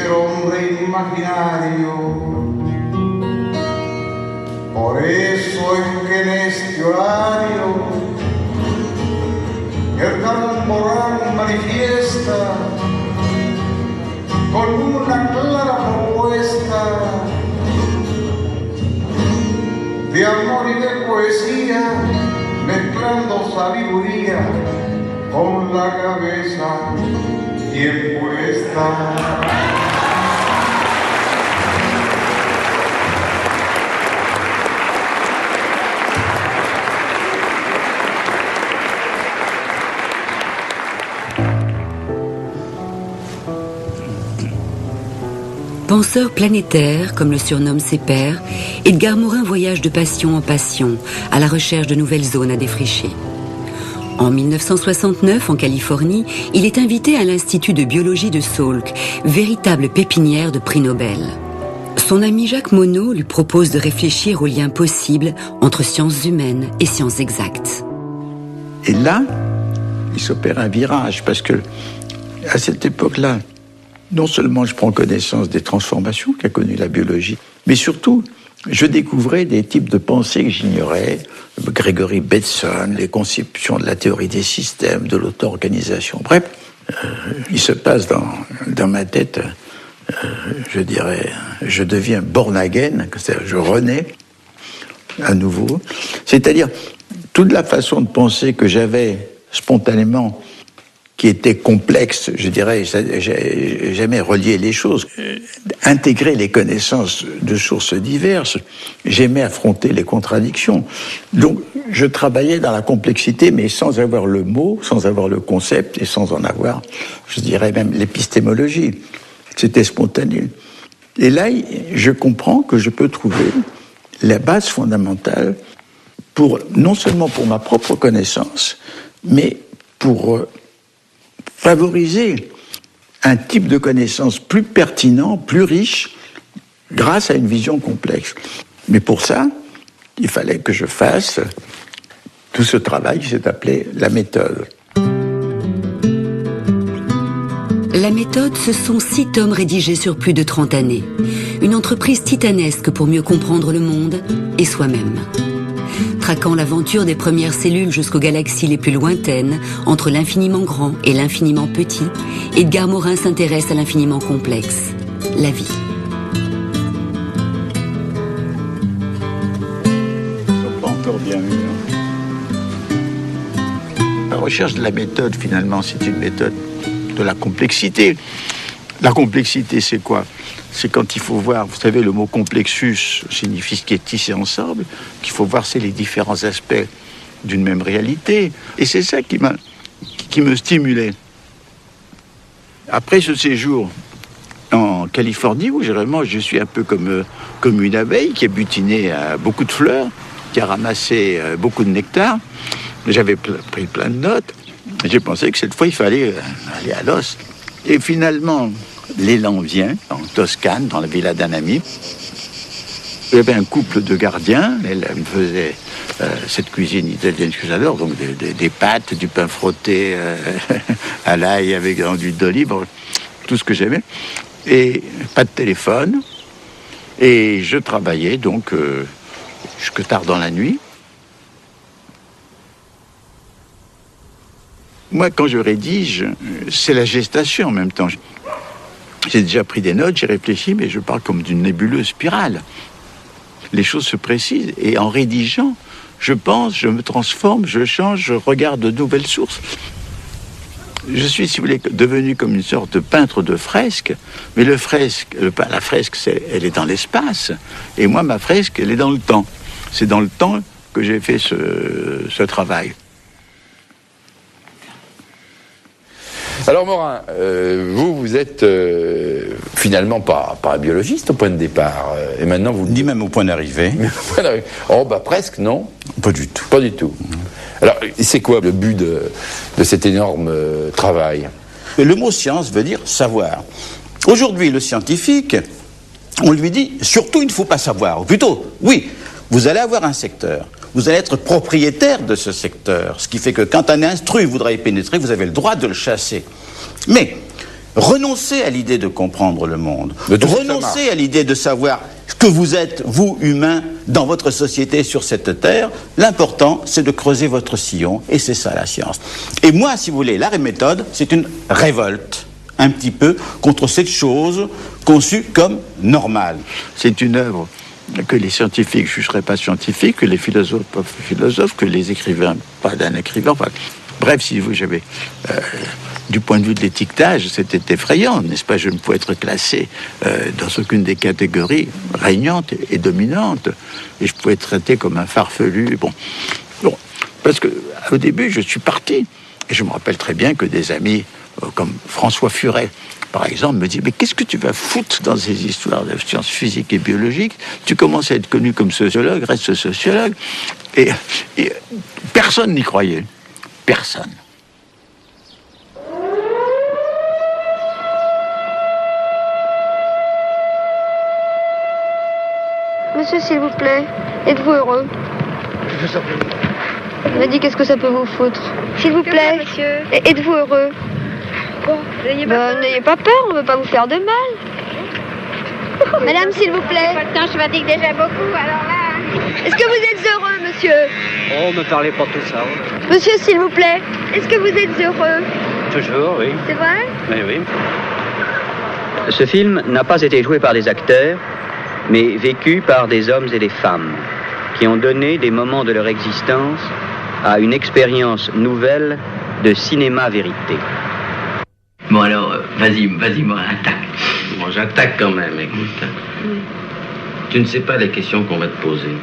el hombre imaginario. Por eso es que en este horario el Camporán manifiesta con una clara propuesta de amor y de poesía, mezclando sabiduría con la cabeza bien puesta. Penseur planétaire, comme le surnomment ses pairs, Edgar Morin voyage de passion en passion, à la recherche de nouvelles zones à défricher. En 1969, en Californie, il est invité à l'Institut de biologie de Salk, véritable pépinière de prix Nobel. Son ami Jacques Monod lui propose de réfléchir aux liens possibles entre sciences humaines et sciences exactes. Et là, il s'opère un virage, parce que à cette époque-là, non seulement je prends connaissance des transformations qu'a connues la biologie, mais surtout, je découvrais des types de pensées que j'ignorais. Gregory Bateson, les conceptions de la théorie des systèmes, de l'auto-organisation. Bref, il se passe dans ma tête, je dirais, je deviens born again, c'est-à-dire je renais à nouveau. C'est-à-dire, toute la façon de penser que j'avais spontanément, qui était complexe, je dirais, j'ai jamais relié les choses, intégrer les connaissances de sources diverses, j'aimais affronter les contradictions. Donc, je travaillais dans la complexité, mais sans avoir le mot, sans avoir le concept, et sans en avoir, je dirais même, l'épistémologie. C'était spontané. Et là, je comprends que je peux trouver la base fondamentale non seulement pour ma propre connaissance, mais pour favoriser un type de connaissance plus pertinent, plus riche, grâce à une vision complexe. Mais pour ça, il fallait que je fasse tout ce travail qui s'est appelé la méthode. La méthode, ce sont 6 tomes rédigés sur plus de 30 années. Une entreprise titanesque pour mieux comprendre le monde et soi-même. Traquant l'aventure des premières cellules jusqu'aux galaxies les plus lointaines, entre l'infiniment grand et l'infiniment petit, Edgar Morin s'intéresse à l'infiniment complexe, la vie. Pas encore bien vu. La recherche de la méthode, finalement, c'est une méthode de la complexité. La complexité, c'est quoi ? C'est quand il faut voir, vous savez, le mot complexus signifie ce qui est tissé ensemble, qu'il faut voir c'est les différents aspects d'une même réalité. Et c'est ça qui me stimulait. Après ce séjour en Californie, où je suis un peu comme une abeille qui a butiné à beaucoup de fleurs, qui a ramassé beaucoup de nectar, j'avais pris plein de notes, et j'ai pensé que cette fois il fallait aller à l'os. Et finalement, l'élan vient en Toscane, dans la villa d'un ami. Il y avait un couple de gardiens. Elle me faisait cette cuisine italienne que j'adore, donc des pâtes, du pain frotté à l'ail avec de l'huile d'olive, tout ce que j'aimais. Et pas de téléphone. Et je travaillais donc jusque tard dans la nuit. Moi, quand je rédige, c'est la gestation en même temps. J'ai déjà pris des notes, j'ai réfléchi, mais je parle comme d'une nébuleuse spirale. Les choses se précisent, et en rédigeant, je pense, je me transforme, je change, je regarde de nouvelles sources. Je suis, si vous voulez, devenu comme une sorte de peintre de fresque, mais la fresque, elle est dans l'espace, et moi, ma fresque, elle est dans le temps. C'est dans le temps que j'ai fait ce travail. Alors Morin, vous êtes finalement pas un biologiste au point de départ, et maintenant vous... Ni même au point d'arrivée. Oh bah presque, non ? Pas du tout. Pas du tout. Alors, c'est quoi le but de cet énorme travail ? Le mot science veut dire savoir. Aujourd'hui, le scientifique, on lui dit, surtout il ne faut pas savoir. Ou plutôt, oui, vous allez avoir un secteur. Vous allez être propriétaire de ce secteur. Ce qui fait que quand un intrus voudra y pénétrer, vous avez le droit de le chasser. Mais Renoncez à l'idée de comprendre le monde. Mais tout ça, ça Renoncez marche. à l'idée de savoir ce que vous êtes, vous, humain, dans votre société sur cette terre. L'important, c'est de creuser votre sillon, et c'est ça la science. Et moi, si vous voulez, l'art et méthode, c'est une révolte, un petit peu, contre cette chose conçue comme normale. C'est une œuvre que les scientifiques ne jugeraient pas scientifique, que les philosophes pas philosophes, que les écrivains pas d'un écrivain. Enfin, bref, si vous j'avais du point de vue de l'étiquetage, c'était effrayant, n'est-ce pas? Je ne pouvais être classé dans aucune des catégories régnantes et dominantes, et je pouvais être traité comme un farfelu. Bon, parce que au début, je suis parti, et je me rappelle très bien que des amis comme François Furet, par exemple, me dit: mais qu'est-ce que tu vas foutre dans ces histoires de sciences physiques et biologiques? Tu commences à être connu comme sociologue, reste sociologue. Et personne n'y croyait. Personne. Monsieur, s'il vous plaît, êtes-vous heureux? Il m'a dit qu'est-ce que ça peut vous foutre. S'il vous plaît, monsieur. Êtes-vous heureux? N'ayez pas peur, on ne veut pas vous faire de mal. Madame, s'il vous plaît. Pas le temps, je fatigue déjà beaucoup, alors là... Est-ce que vous êtes heureux, monsieur? Oh, ne parlez pas tout ça. Monsieur, s'il vous plaît, est-ce que vous êtes heureux? Toujours, oui. C'est vrai? Oui, oui. Ce film n'a pas été joué par des acteurs, mais vécu par des hommes et des femmes qui ont donné des moments de leur existence à une expérience nouvelle de cinéma-vérité. Bon alors, vas-y, moi, attaque. Bon, j'attaque quand même, écoute. Tu ne sais pas les questions qu'on va te poser.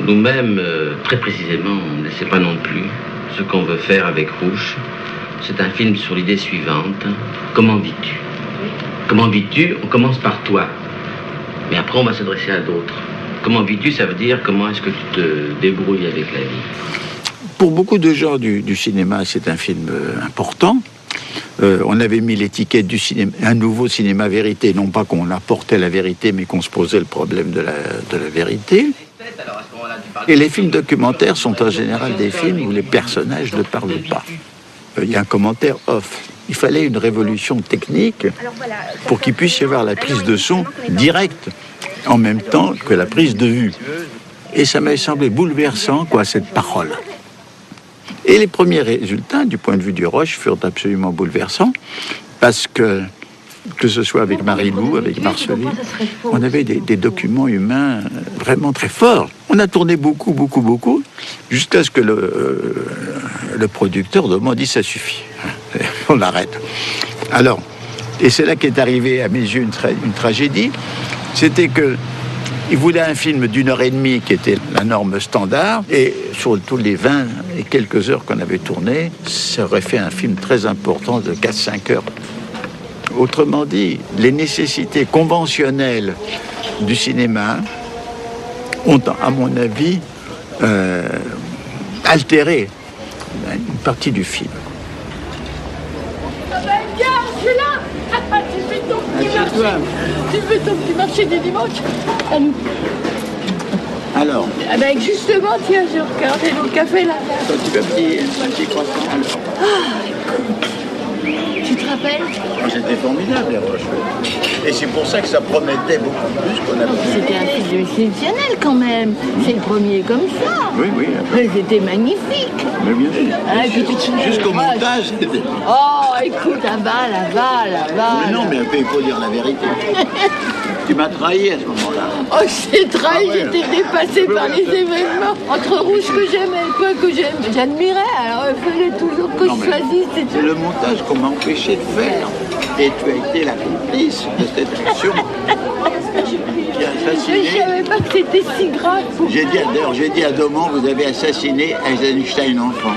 Nous-mêmes, très précisément, on ne sait pas non plus ce qu'on veut faire avec Rouge. C'est un film sur l'idée suivante. Comment vis-tu? Comment vis-tu? On commence par toi. Mais après, on va s'adresser à d'autres. Comment vis-tu? Ça veut dire comment est-ce que tu te débrouilles avec la vie. Pour beaucoup de gens du cinéma, c'est un film important. On avait mis l'étiquette du cinéma, un nouveau cinéma vérité, non pas qu'on apportait la vérité, mais qu'on se posait le problème de la vérité. Et les films documentaires sont en général des films où les personnages ne parlent pas. Il y a un commentaire off. Il fallait une révolution technique pour qu'il puisse y avoir la prise de son directe, en même temps que la prise de vue. Et ça m'avait semblé bouleversant, cette parole. Et les premiers résultats, du point de vue du Roche, furent absolument bouleversants, parce que ce soit avec Marie-Lou, avec Marcelly, on avait des documents humains vraiment très forts. On a tourné beaucoup, jusqu'à ce que le producteur de moi dit: ça suffit, on arrête. Alors, et c'est là qu'est arrivée à mes yeux une tragédie, c'était que il voulait un film d'1h30 qui était la norme standard, et sur tous les 20 et quelques heures qu'on avait tourné, ça aurait fait un film très important de 4-5 heures. Autrement dit, les nécessités conventionnelles du cinéma ont, à mon avis, altéré une partie du film. Ah ben, viens, je suis là. Tu fais ton petit marché du dimanche. Alors, Ah ben justement, tiens, je regardais le café là. toi, tu veux un petit croissant alors? Tu te rappelles? C'était formidable, les Roches. Et c'est pour ça que ça promettait beaucoup plus qu'on avait. C'était un film exceptionnel quand même. C'est le premier comme ça. Oui. C'était magnifique. Mais bien sûr. Ah, et puis tu te souviens Jusqu'au des roches. montage. Oh, écoute, aval. Mais non, mais il faut dire la vérité. Tu m'as trahi à ce moment-là. Oh, j'ai trahi, Ah ouais. j'étais dépassée par les événements. Entre Rouge que j'aimais et toi que j'admirais, alors il fallait toujours que Non, je mais choisisse. c'est le montage qu'on m'a empêché de faire. Et tu as été la complice de cette action qui a Je assassiné. savais pas que c'était si grave. J'ai dit à Daumont, vous avez assassiné Eisenstein enfant.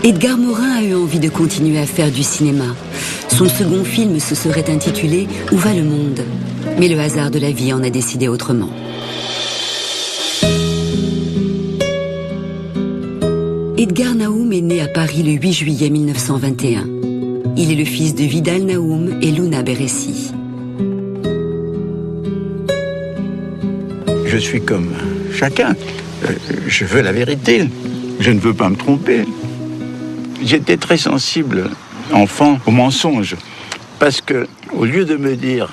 Edgar Morin a eu envie de continuer à faire du cinéma. Son second film se serait intitulé « Où va le monde ?» Mais le hasard de la vie en a décidé autrement. Edgar Naoum est né à Paris le 8 juillet 1921. Il est le fils de Vidal Naoum et Luna Beressi. je suis comme chacun. Je veux la vérité. Je ne veux pas me tromper. J'étais très sensible, enfant, au mensonge. Parce que, au lieu de me dire,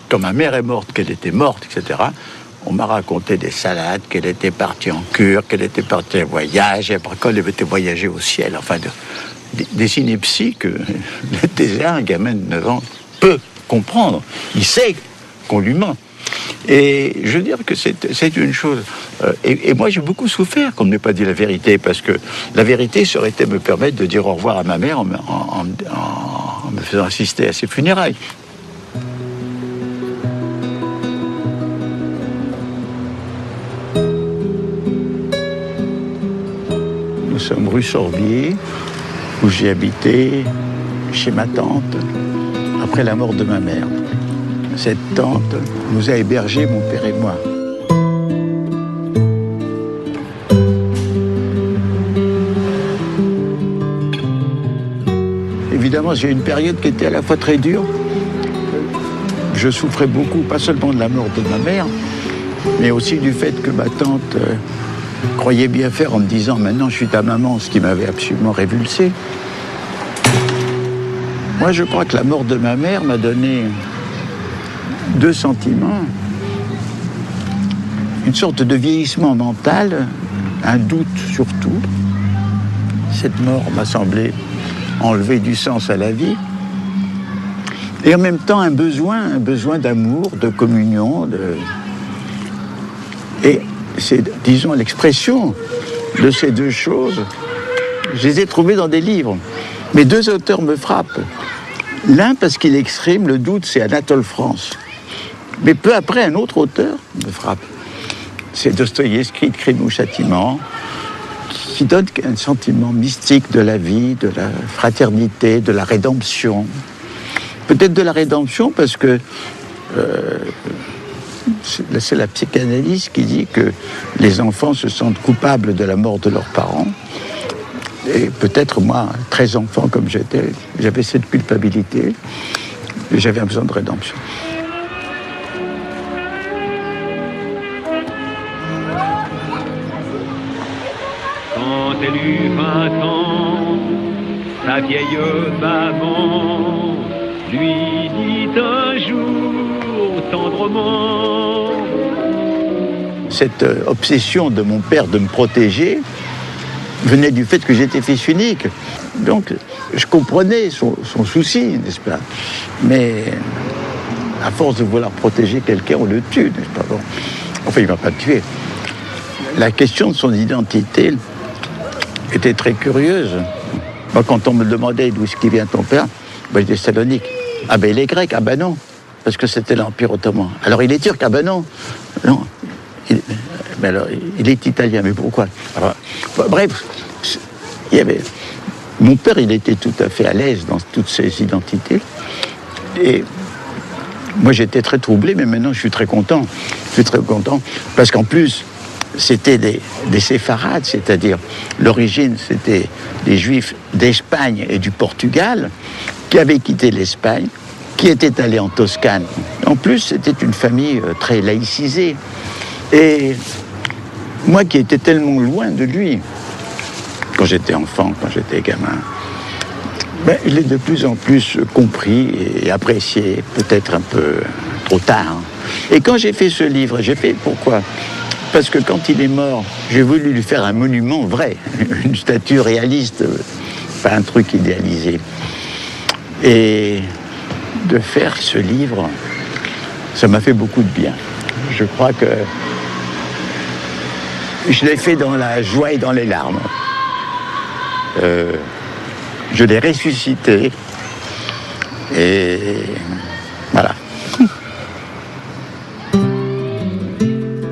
quand ma mère est morte, qu'elle était morte, etc., on m'a raconté des salades, qu'elle était partie en cure, qu'elle était partie en voyage, et après qu'elle avait été voyager au ciel. Enfin, des inepties que le thésien, un gamin de 9 ans, peut comprendre. Il sait qu'on lui ment. Et je veux dire que c'est une chose. Et moi, j'ai beaucoup souffert qu'on ne m'ait pas dit la vérité, parce que la vérité, ça aurait été me permettre de dire au revoir à ma mère en me faisant assister à ses funérailles. Nous sommes rue Sorbier, où j'ai habité chez ma tante après la mort de ma mère. Cette tante nous a hébergés, mon père et moi. Évidemment, j'ai eu une période qui était à la fois très dure. Je souffrais beaucoup, pas seulement de la mort de ma mère, mais aussi du fait que ma tante croyait bien faire en me disant « maintenant je suis ta maman », ce qui m'avait absolument révulsé. Moi, je crois que la mort de ma mère m'a donné 2 sentiments. Une sorte de vieillissement mental, un doute surtout. Cette mort m'a semblé enlever du sens à la vie. Et en même temps, un besoin d'amour, de communion. Et c'est, disons, l'expression de ces 2 choses. Je les ai trouvées dans des livres. Mais 2 auteurs me frappent. L'un parce qu'il exprime le doute, c'est Anatole France. Mais peu après, un autre auteur me frappe. C'est Dostoïevski, Crime ou Châtiment, qui donne un sentiment mystique de la vie, de la fraternité, de la rédemption. Peut-être de la rédemption parce que c'est la psychanalyse qui dit que les enfants se sentent coupables de la mort de leurs parents. Et peut-être moi, très enfant comme j'étais, j'avais cette culpabilité et j'avais un besoin de rédemption. Quand elle eut 20 ans, sa vieille maman lui dit un jour tendrement. Cette obsession de mon père de me protéger venait du fait que j'étais fils unique. Donc, je comprenais son souci, n'est-ce pas? Mais à force de vouloir protéger quelqu'un, on le tue, n'est-ce pas? Bon. Enfin, il ne m'a pas tué. La question de son identité était très curieuse. Moi, quand on me demandait d'où est-ce qu'il vient ton père, je disais Salonique. Ah ben il est grec, ah ben non, parce que c'était l'Empire ottoman. Alors il est turc, ah ben non, non. Mais alors, il est italien, mais pourquoi? Alors, bref, il y avait... Mon père, il était tout à fait à l'aise dans toutes ses identités. Et moi, j'étais très troublé, mais maintenant, je suis très content. Je suis très content, parce qu'en plus, c'était des séfarades, c'est-à-dire l'origine, c'était des Juifs d'Espagne et du Portugal qui avaient quitté l'Espagne, qui étaient allés en Toscane. En plus, c'était une famille très laïcisée. Et moi qui étais tellement loin de lui, quand j'étais enfant, quand j'étais gamin, ben, je l'ai de plus en plus compris et apprécié, peut-être un peu trop tard. Et quand j'ai fait ce livre, j'ai fait pourquoi? Parce que quand il est mort, j'ai voulu lui faire un monument vrai, une statue réaliste, pas un truc idéalisé. Et de faire ce livre, ça m'a fait beaucoup de bien. Je crois que je l'ai fait dans la joie et dans les larmes. Je l'ai ressuscité. Et voilà.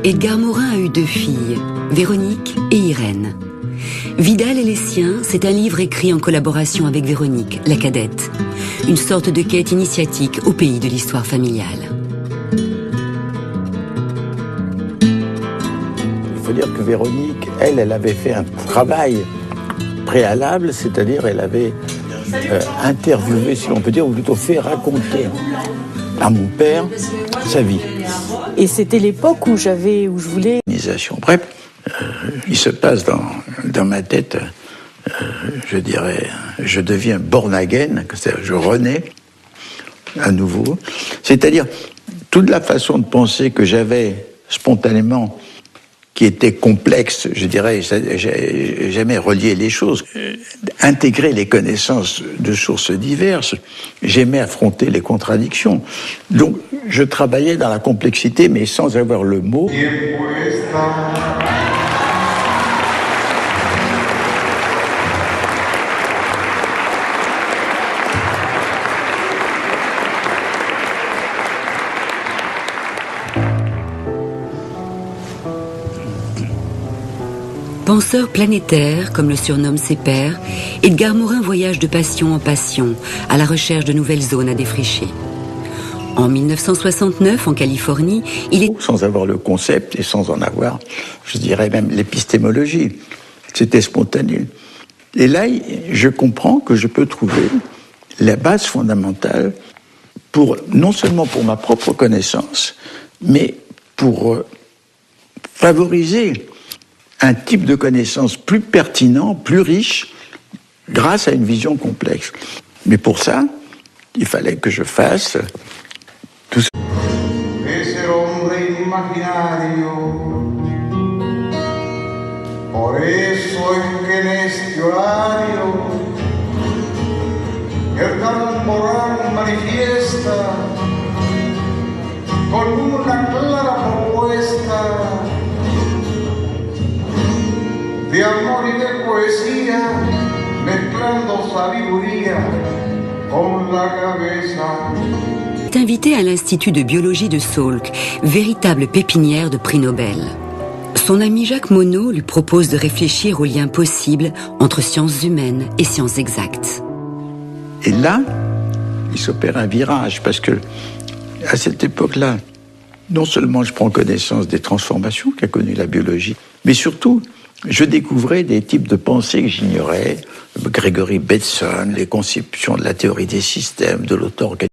Edgar Morin a eu 2 filles, Véronique et Irène. Vidal et les siens, c'est un livre écrit en collaboration avec Véronique, la cadette. Une sorte de quête initiatique au pays de l'histoire familiale. Il faut dire que Véronique, elle avait fait un travail préalable, c'est-à-dire elle avait interviewé, si l'on peut dire, ou plutôt fait raconter à mon père sa vie. Et c'était l'époque où je voulais... Bref, il se passe dans ma tête, je dirais, je deviens born again, c'est-à-dire je renais à nouveau. C'est-à-dire, toute la façon de penser que j'avais spontanément, qui était complexe, je dirais, j'ai jamais relié les choses, intégrer les connaissances de sources diverses, j'aimais affronter les contradictions. Donc, je travaillais dans la complexité, mais sans avoir le mot. Penseur planétaire, comme le surnomment ses pairs, Edgar Morin voyage de passion en passion, à la recherche de nouvelles zones à défricher. En 1969, en Californie, il est... Sans avoir le concept et sans en avoir, je dirais même l'épistémologie. C'était spontané. Et là, je comprends que je peux trouver la base fondamentale non seulement pour ma propre connaissance, mais pour favoriser un type de connaissance plus pertinent, plus riche, grâce à une vision complexe. Mais pour ça, il fallait que je fasse tout ça. Es el hombre imaginario, por eso es que en este horario Edgar Morin manifiesta con una clara propuesta de amor y de poesía, mezclando sabiduría con la cabeza. est invité à l'Institut de biologie de Salk, véritable pépinière de prix Nobel. Son ami Jacques Monod lui propose de réfléchir aux liens possibles entre sciences humaines et sciences exactes. Et là, il s'opère un virage, parce que à cette époque-là, non seulement je prends connaissance des transformations qu'a connues la biologie, mais surtout, je découvrais des types de pensée que j'ignorais. Gregory Bateson, les conceptions de la théorie des systèmes, de l'auto-organisation.